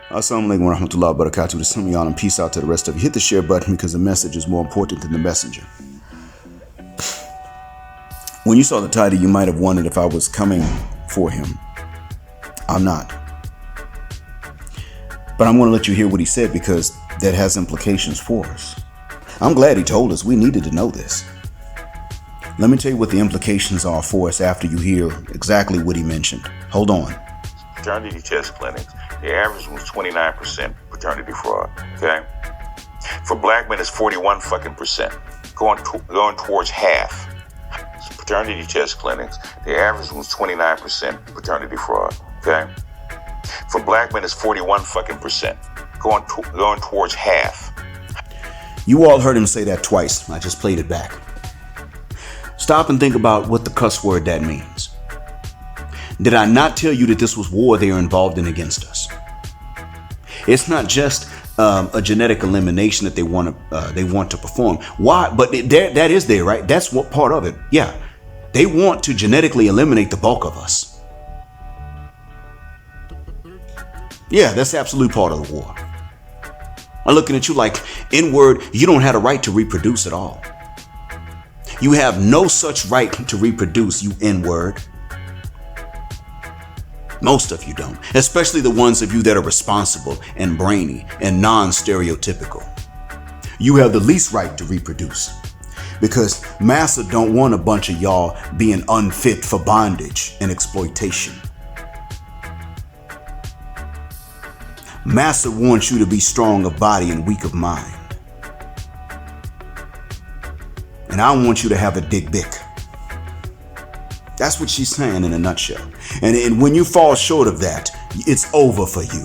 Assalamu alaikum wa rahmatullahi wa barakatuh. To some of y'all, and peace out to the rest of you. Hit the share button because the message is more important than the messenger. When you saw the title, you might have wondered if I was coming for him. I'm not. But I'm going to let you hear what he said because that has implications for us. I'm glad he told us. We needed to know this. Let me tell you what the implications are for us after you hear exactly what he mentioned. Hold on. Paternity test clinics, the average was 29% paternity fraud, okay? For black men, it's 41 fucking percent, going towards half. Paternity test clinics, the average was 29% paternity fraud, okay? For black men, it's 41 fucking percent, going towards half. You all heard him say that twice. I just played it back. Stop and think about what the cuss word that means. Did I not tell you that this was war they are involved in against us? It's not just a genetic elimination that they want to perform. Why? But that is there, right? That's what part of it. Yeah, they want to genetically eliminate the bulk of us. Yeah, that's the absolute part of the war. I'm looking at you like, N-word, you don't have a right to reproduce at all. You have no such right to reproduce, you N-word. Most of you don't, especially the ones of you that are responsible and brainy and non-stereotypical. You have the least right to reproduce because massa don't want a bunch of y'all being unfit for bondage and exploitation. Massa wants you to be strong of body and weak of mind. And I want you to have a dick bick. That's what she's saying in a nutshell. And when you fall short of that, it's over for you.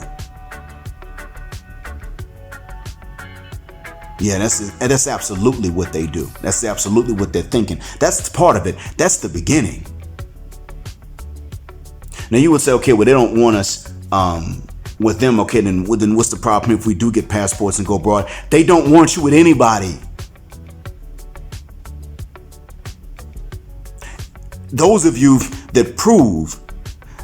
Yeah, that's absolutely what they do. That's absolutely what they're thinking. That's part of it. That's the beginning. Now you would say, okay, well, they don't want us with them. Okay, then what's the problem if we do get passports and go abroad? They don't want you with anybody. Those of you that prove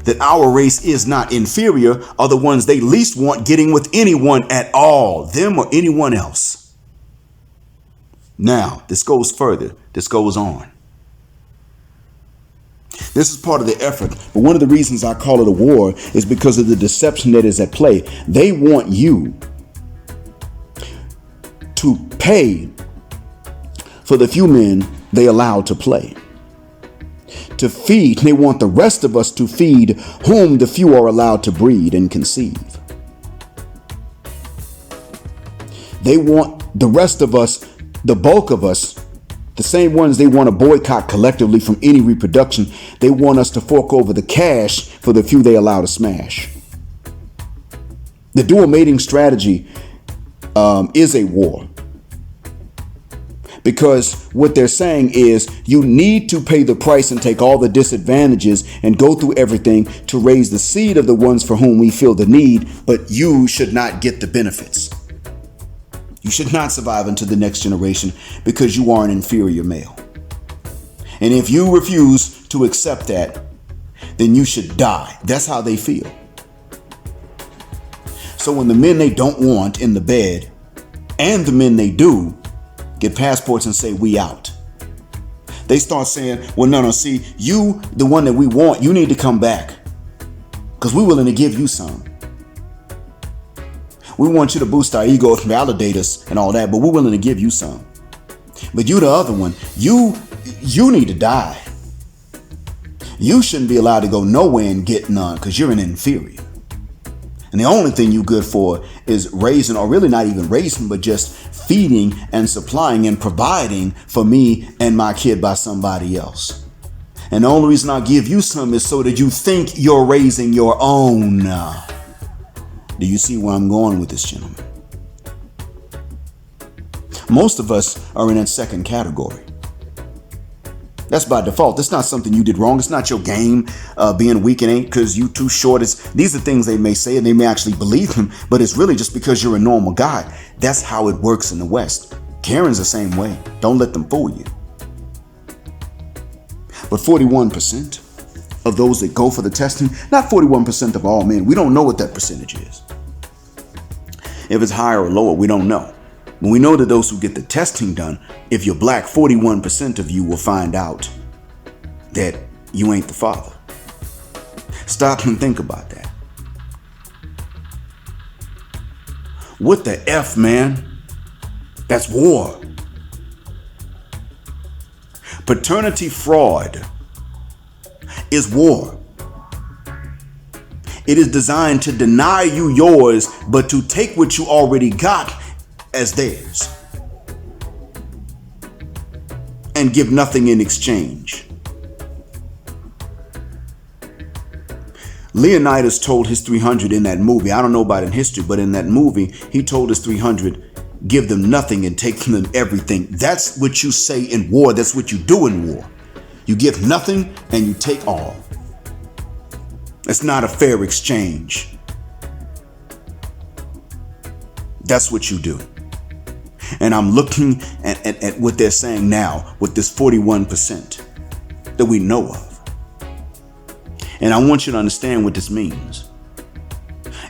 that our race is not inferior are the ones they least want getting with anyone at all, them or anyone else. Now, this goes further. This goes on. This is part of the effort. But one of the reasons I call it a war is because of the deception that is at play. They want you to pay for the few men they allow to play. To feed, they want the rest of us to feed whom the few are allowed to breed and conceive. They want the rest of us, the bulk of us, the same ones they want to boycott collectively from any reproduction. They want us to fork over the cash for the few they allow to smash. The dual mating strategy is a war. Because what they're saying is you need to pay the price and take all the disadvantages and go through everything to raise the seed of the ones for whom we feel the need, but you should not get the benefits. You should not survive into the next generation because you are an inferior male. And if you refuse to accept that, then you should die. That's how they feel. So when the men they don't want in the bed and the men they do get passports and say, we out. They start saying, well, no, see, you, the one that we want, you need to come back because we're willing to give you some. We want you to boost our ego, validate us and all that, but we're willing to give you some. But you, the other one, you need to die. You shouldn't be allowed to go nowhere and get none because you're an inferior. And the only thing you good for is raising, or really not even raising, but just feeding and supplying and providing for me and my kid by somebody else. And the only reason I'll give you some is so that you think you're raising your own. Do you see where I'm going with this, gentlemen? Most of us are in that second category. That's by default. It's not something you did wrong. It's not your game being weak and ain't because you too short. These are things they may say and they may actually believe them, but it's really just because you're a normal guy. That's how it works in the West. Karen's the same way. Don't let them fool you. But 41% of those that go for the testing, not 41% of all men. We don't know what that percentage is. If it's higher or lower, we don't know. But we know that those who get the testing done, if you're black, 41% of you will find out that you ain't the father. Stop and think about that. What the F, man? That's war. Paternity fraud is war. It is designed to deny you yours, but to take what you already got as theirs and give nothing in exchange. Leonidas told his 300 in that movie. I don't know about in history, but in that movie, he told his 300, give them nothing and take from them everything. That's what you say in war. That's what you do in war. You give nothing and you take all. It's not a fair exchange. That's what you do. And I'm looking at what they're saying now with this 41% that we know of. And I want you to understand what this means.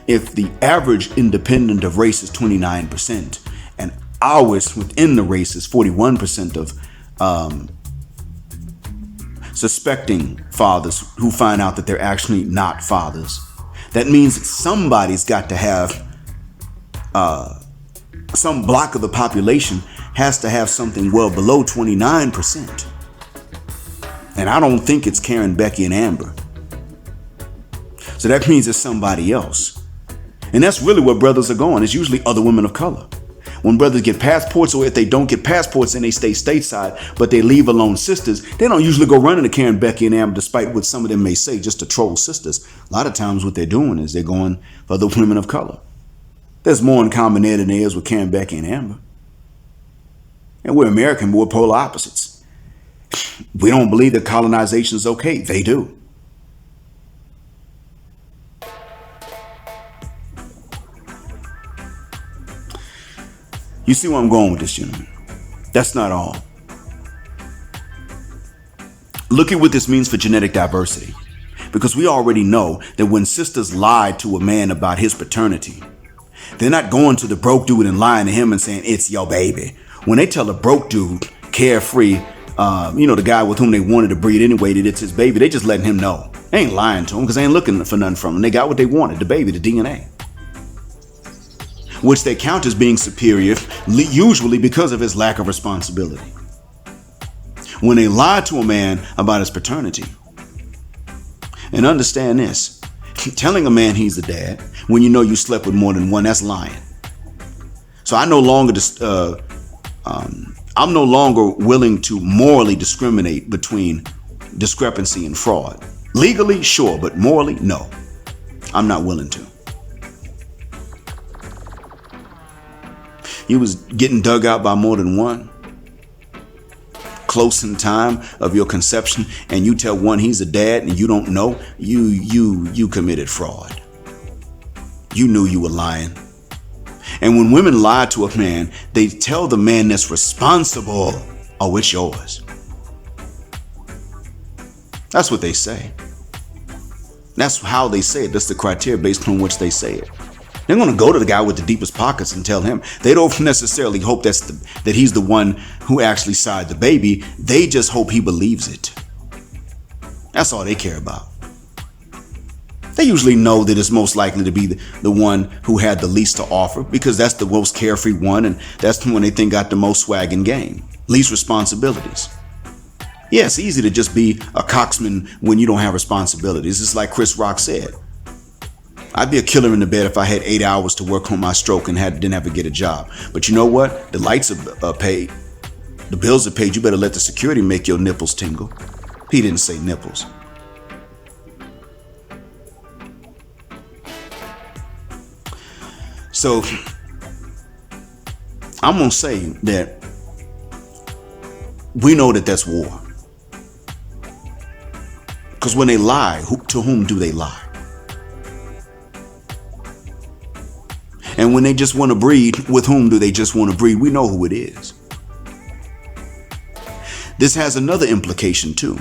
If the average independent of race is 29% and ours within the race is 41% of suspecting fathers who find out that they're actually not fathers, that means that somebody's got to have some block of the population has to have something well below 29%. And I don't think it's Karen, Becky, and Amber. So that means it's somebody else. And that's really where brothers are going. It's usually other women of color. When brothers get passports, or if they don't get passports and they stay stateside, but they leave alone sisters, they don't usually go running to Karen, Becky, and Amber, despite what some of them may say, just to troll sisters. A lot of times what they're doing is they're going for the women of color. There's more in common there than there is with Karen, Becky, and Amber. And we're American, but we're polar opposites. We don't believe that colonization is okay. They do. You see where I'm going with this, gentlemen? That's not all. Look at what this means for genetic diversity. Because we already know that when sisters lie to a man about his paternity, they're not going to the broke dude and lying to him and saying, it's your baby. When they tell a broke dude, carefree, the guy with whom they wanted to breed anyway, that it's his baby, they just letting him know. They ain't lying to him because they ain't looking for nothing from him. They got what they wanted, the baby, the DNA. Which they count as being superior, usually because of his lack of responsibility. When they lie to a man about his paternity, and understand this, telling a man he's the dad when you know you slept with more than one, that's lying. So I'm no longer willing to morally discriminate between discrepancy and fraud. Legally, sure, but morally, no. I'm not willing to. You was getting dug out by more than one, close in time of your conception, and you tell one he's a dad and you don't know, you committed fraud. You knew you were lying. And when women lie to a man, they tell the man that's responsible, oh, it's yours. That's what they say. That's how they say it. That's the criteria based on which they say it. They're going to go to the guy with the deepest pockets and tell him. They don't necessarily hope that he's the one who actually sired the baby. They just hope he believes it. That's all they care about. They usually know that it's most likely to be the one who had the least to offer, because that's the most carefree one, and that's the one they think got the most swag and game, least responsibilities. Yeah, it's easy to just be a coxman when you don't have responsibilities. It's like Chris Rock said. I'd be a killer in the bed if I had 8 hours to work on my stroke and didn't have to get a job. But you know what? The lights are paid. The bills are paid. You better let the security make your nipples tingle. He didn't say nipples. So I'm going to say that we know that that's war. Because when they lie, to whom do they lie? And when they just want to breed, with whom do they just want to breed? We know who it is. This has another implication too.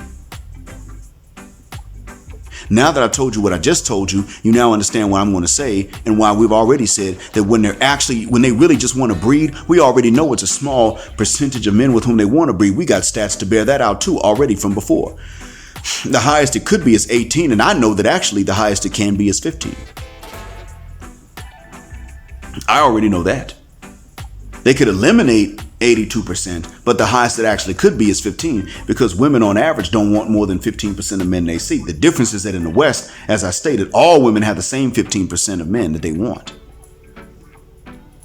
Now that I told you what I just told you, you now understand what I'm going to say and why we've already said that when they really just want to breed, we already know it's a small percentage of men with whom they want to breed. We got stats to bear that out too already from before. The highest it could be is 18, and I know that actually the highest it can be is 15. I already know that. They could eliminate 82%, but the highest it actually could be is 15, because women on average don't want more than 15% of men they see. The difference is that in the West, as I stated, all women have the same 15% of men that they want.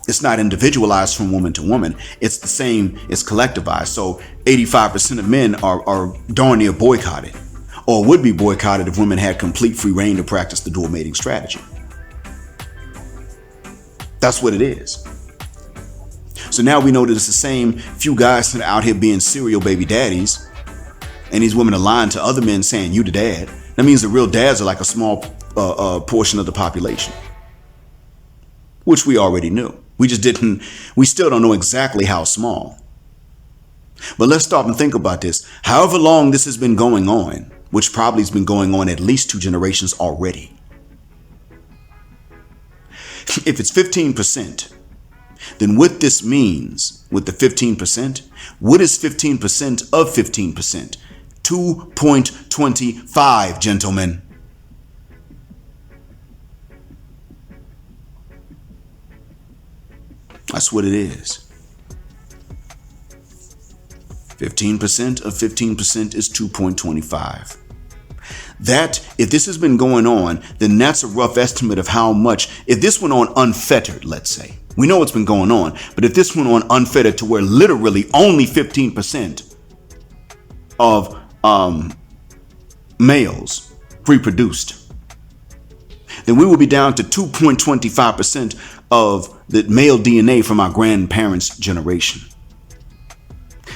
It's not individualized from woman to woman. It's the same, it's collectivized. So 85% of men are darn near boycotted, or would be boycotted if women had complete free reign to practice the dual mating strategy. That's what it is. So now we know that it's the same few guys that are out here being serial baby daddies, and these women are lying to other men saying you the dad. That means the real dads are like a small portion of the population, which we already knew. We still don't know exactly how small. But let's stop and think about this. However long this has been going on, which probably has been going on at least 2 generations already. If it's 15%, then what this means with the 15%, what is 15% of 15%? 2.25, gentlemen. That's what it is. 15% of 15% is 2.25. That, if this has been going on, then that's a rough estimate of how much. If this went on unfettered, let's say, we know it's been going on, but if this went on unfettered to where literally only 15% of males reproduced, then we will be down to 2.25% of the male DNA from our grandparents' generation.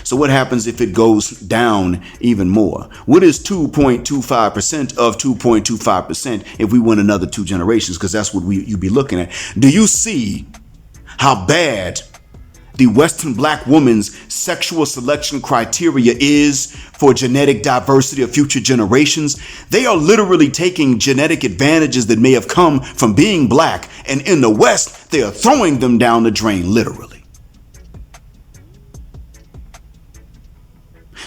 So what happens if it goes down even more? What is 2.25% of 2.25% if we went another 2 generations? Because that's what you'd be looking at. Do you see how bad the Western black woman's sexual selection criteria is for genetic diversity of future generations? They are literally taking genetic advantages that may have come from being black, and in the West, they are throwing them down the drain, literally.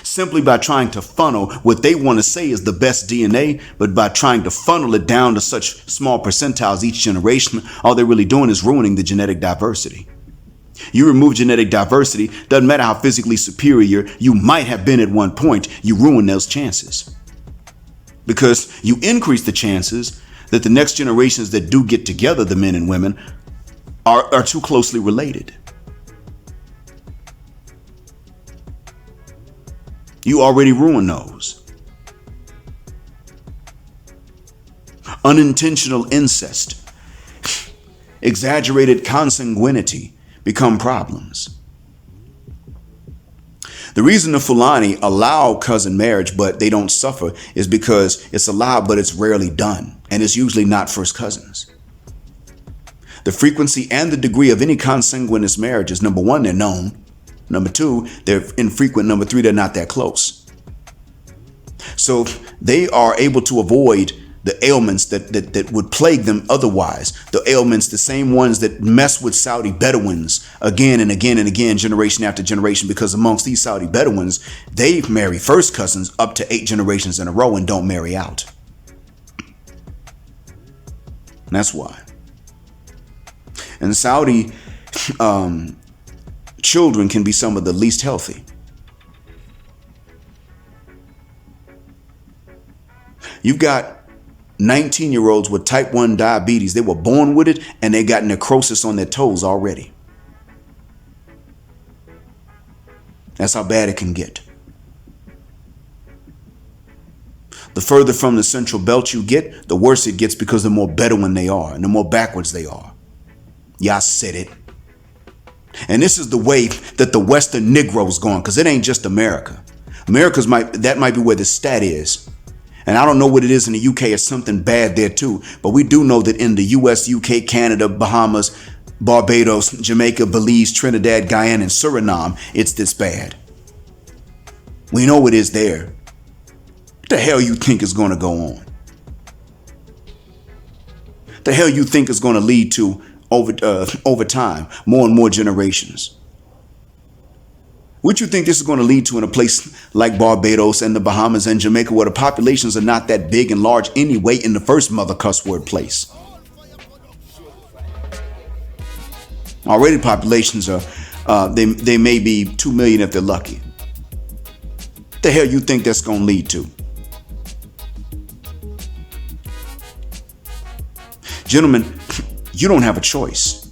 Simply by trying to funnel what they want to say is the best DNA, but by trying to funnel it down to such small percentiles each generation, all they're really doing is ruining the genetic diversity. You remove genetic diversity, doesn't matter how physically superior you might have been at one point, you ruin those chances. Because you increase the chances that the next generations that do get together, the men and women, are too closely related. You already ruined those. Unintentional incest, exaggerated consanguinity become problems. The reason the Fulani allow cousin marriage, but they don't suffer, is because it's allowed, but it's rarely done. And it's usually not first cousins. The frequency and the degree of any consanguineous marriage is, number 1, they're known. Number 2, they're infrequent. Number 3, they're not that close. So they are able to avoid the ailments that would plague them otherwise. The ailments, the same ones that mess with Saudi Bedouins again and again and again, generation after generation, because amongst these Saudi Bedouins, they marry first cousins up to 8 generations in a row and don't marry out. And that's why. And Saudi children can be some of the least healthy. You've got 19-year-olds with type 1 diabetes. They were born with it and they got necrosis on their toes already. That's how bad it can get. The further from the central belt you get, the worse it gets, because the more Bedouin they are and the more backwards they are. Yeah, I said it. And this is the way that the Western Negro's going, because it ain't just America. That might be where the stat is. And I don't know what it is in the UK. It's something bad there too. But we do know that in the US, UK, Canada, Bahamas, Barbados, Jamaica, Belize, Trinidad, Guyana, and Suriname, it's this bad. We know it is there. What the hell you think is going to go on? The hell you think is going to lead to over time, more and more generations? What you think this is going to lead to in a place like Barbados and the Bahamas and Jamaica, where the populations are not that big and large anyway in the first mother cuss word place? Already populations are, they may be 2 million if they're lucky. The hell you think that's going to lead to? Gentlemen, you don't have a choice.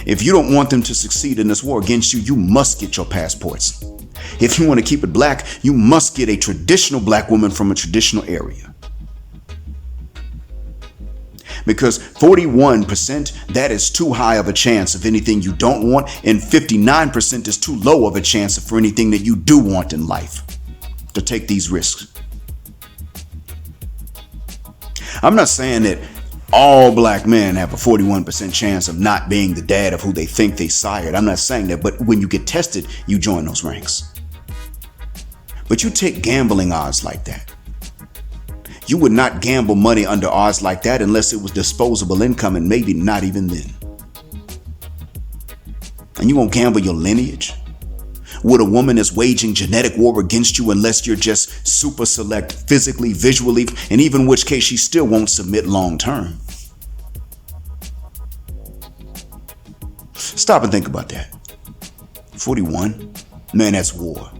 If you don't want them to succeed in this war against you, you must get your passports. If you want to keep it black, you must get a traditional black woman from a traditional area. Because 41%, that is too high of a chance of anything you don't want, and 59% is too low of a chance for anything that you do want in life to take these risks. I'm not saying that all black men have a 41% chance of not being the dad of who they think they sired. I'm not saying that, but when you get tested, you join those ranks. But you take gambling odds like that. You would not gamble money under odds like that unless it was disposable income, and maybe not even then. And you won't gamble your lineage with a woman that's waging genetic war against you unless you're just super select physically, visually, and even in which case she still won't submit long term. Stop and think about that. 41, man, that's war.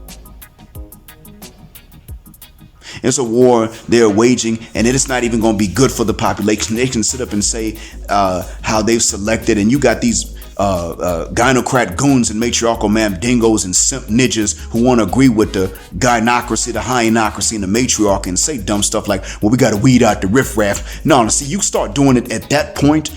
It's a war they're waging, and it is not even going to be good for the population. They can sit up and say how they've selected, and you got these gynocrat goons and matriarchal mandingos and simp ninjas who want to agree with the gynocracy, the hyenocracy, and the matriarchy, and say dumb stuff like, well, we got to weed out the riffraff. No, see, you start doing it at that point,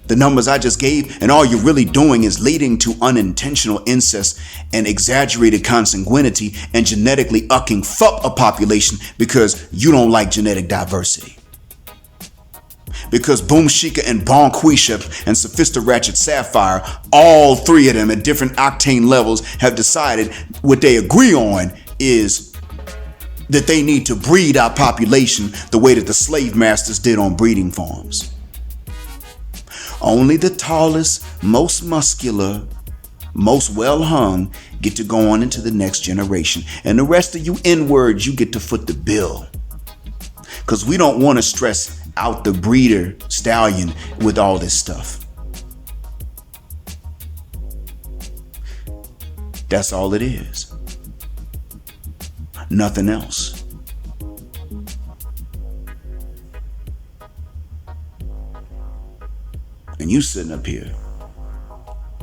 the numbers I just gave, and all you're really doing is leading to unintentional incest and exaggerated consanguinity and genetically ucking fuck a population because you don't like genetic diversity. Because Boom Shika and Bon Quisha and Sophista Ratchet Sapphire, all three of them at different octane levels, have decided what they agree on is that they need to breed our population the way that the slave masters did on breeding farms. Only the tallest, most muscular, most well-hung get to go on into the next generation. And the rest of you N-words, you get to foot the bill. Because we don't want to stress out the breeder stallion with all this stuff. That's all it is. Nothing else. And you sitting up here,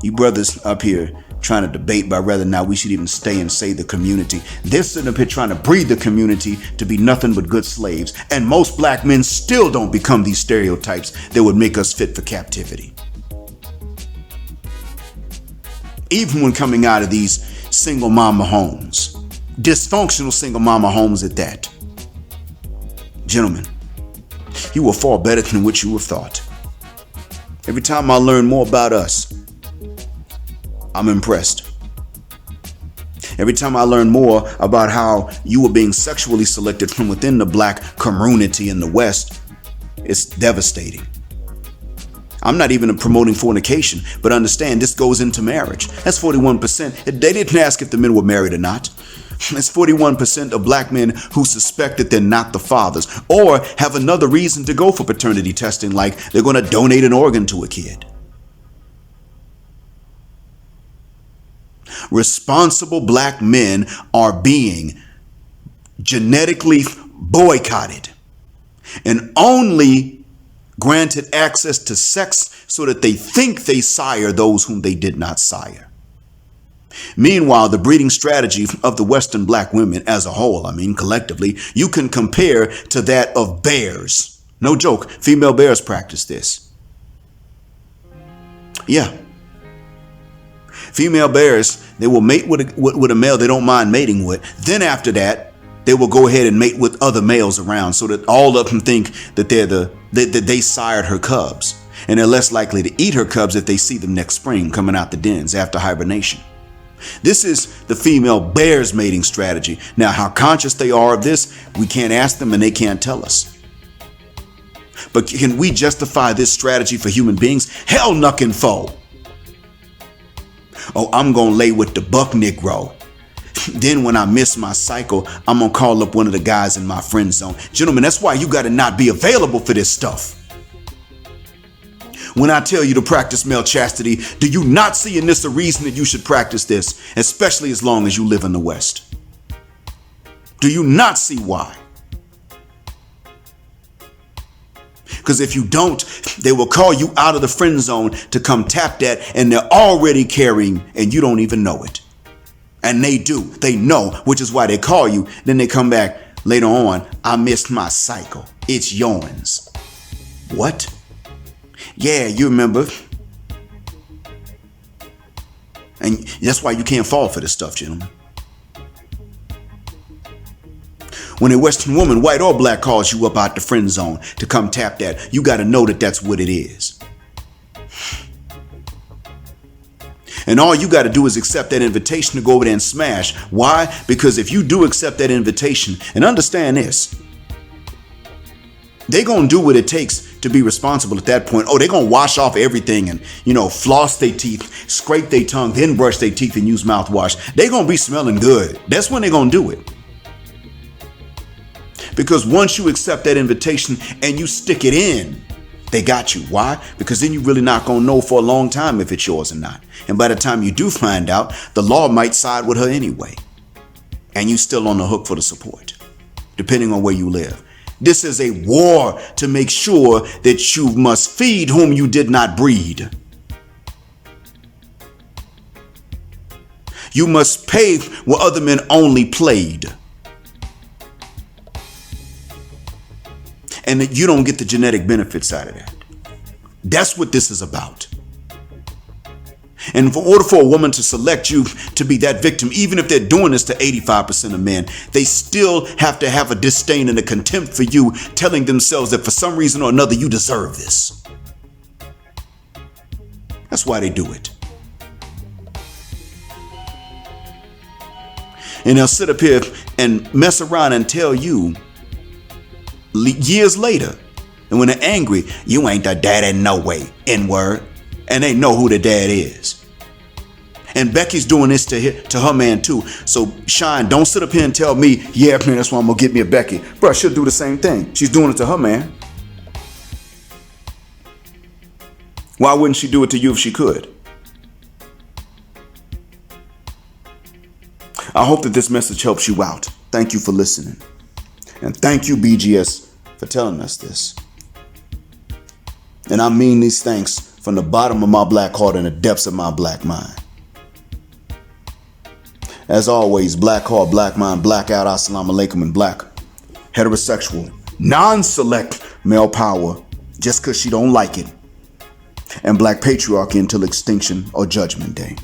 you brothers up here trying to debate about whether or not we should even stay and save the community. They're sitting up here trying to breed the community to be nothing but good slaves. And most black men still don't become these stereotypes that would make us fit for captivity. Even when coming out of these single mama homes, dysfunctional single mama homes at that. Gentlemen, you are far better than what you have thought. Every time I learn more about us, I'm impressed. Every time I learn more about how you were being sexually selected from within the black community in the West, it's devastating. I'm not even promoting fornication, but understand this goes into marriage. That's 41%. They didn't ask if the men were married or not. It's 41% of black men who suspect that they're not the fathers or have another reason to go for paternity testing, like they're going to donate an organ to a kid. Responsible black men are being genetically boycotted and only granted access to sex so that they think they sire those whom they did not sire. Meanwhile, the breeding strategy of the Western black women as a whole, collectively, you can compare to that of bears. No joke, female bears practice this. Yeah. Female bears, they will mate with a male they don't mind mating with. Then after that, they will go ahead and mate with other males around so that all of them think that that they sired her cubs. And they're less likely to eat her cubs if they see them next spring coming out the dens after hibernation. This is the female bear's mating strategy. Now, how conscious they are of this, we can't ask them and they can't tell us. But can we justify this strategy for human beings? Hell nuckin' foe. Oh, I'm gonna lay with the buck Negro. Then when I miss my cycle, I'm gonna call up one of the guys in my friend zone. Gentlemen, that's why you gotta not be available for this stuff. When I tell you to practice male chastity, do you not see in this a reason that you should practice this, especially as long as you live in the West? Do you not see why? Because if you don't, they will call you out of the friend zone to come tap that, and they're already carrying, and you don't even know it. And they do. They know, which is why they call you. Then they come back later on. I missed my cycle. It's yours. What? Yeah, you remember. And that's why you can't fall for this stuff, gentlemen. When a Western woman, white or black, calls you up out the friend zone to come tap that, you got to know that that's what it is. And all you got to do is accept that invitation to go over there and smash. Why? Because if you do accept that invitation, and understand this, they're going to do what it takes to be responsible at that point. Oh, they're going to wash off everything and, floss their teeth, scrape their tongue, then brush their teeth and use mouthwash. They're going to be smelling good. That's when they're going to do it. Because once you accept that invitation and you stick it in, they got you. Why? Because then you're really not going to know for a long time if it's yours or not. And by the time you do find out, the law might side with her anyway. And you still on the hook for the support, depending on where you live. This is a war to make sure that you must feed whom you did not breed. You must pay where other men only played. And that you don't get the genetic benefits out of that. That's what this is about. And in order for a woman to select you to be that victim, even if they're doing this to 85% of men, they still have to have a disdain and a contempt for you, telling themselves that for some reason or another you deserve this. That's why they do it. And they'll sit up here and mess around and tell you years later, and when they're angry, you ain't the daddy no way, N-word. And they know who the dad is. And Becky's doing this to her man too. So Shine, don't sit up here and tell me, yeah, man, that's why I'm gonna get me a Becky. Bruh, she'll do the same thing. She's doing it to her man. Why wouldn't she do it to you if she could? I hope that this message helps you out. Thank you for listening. And thank you, BGS, for telling us this. And I mean these thanks from the bottom of my black heart and the depths of my black mind. As always, black heart, black mind, black out, assalamu alaikum, and black heterosexual, non-select male power just because she don't like it. And black patriarchy until extinction or judgment day.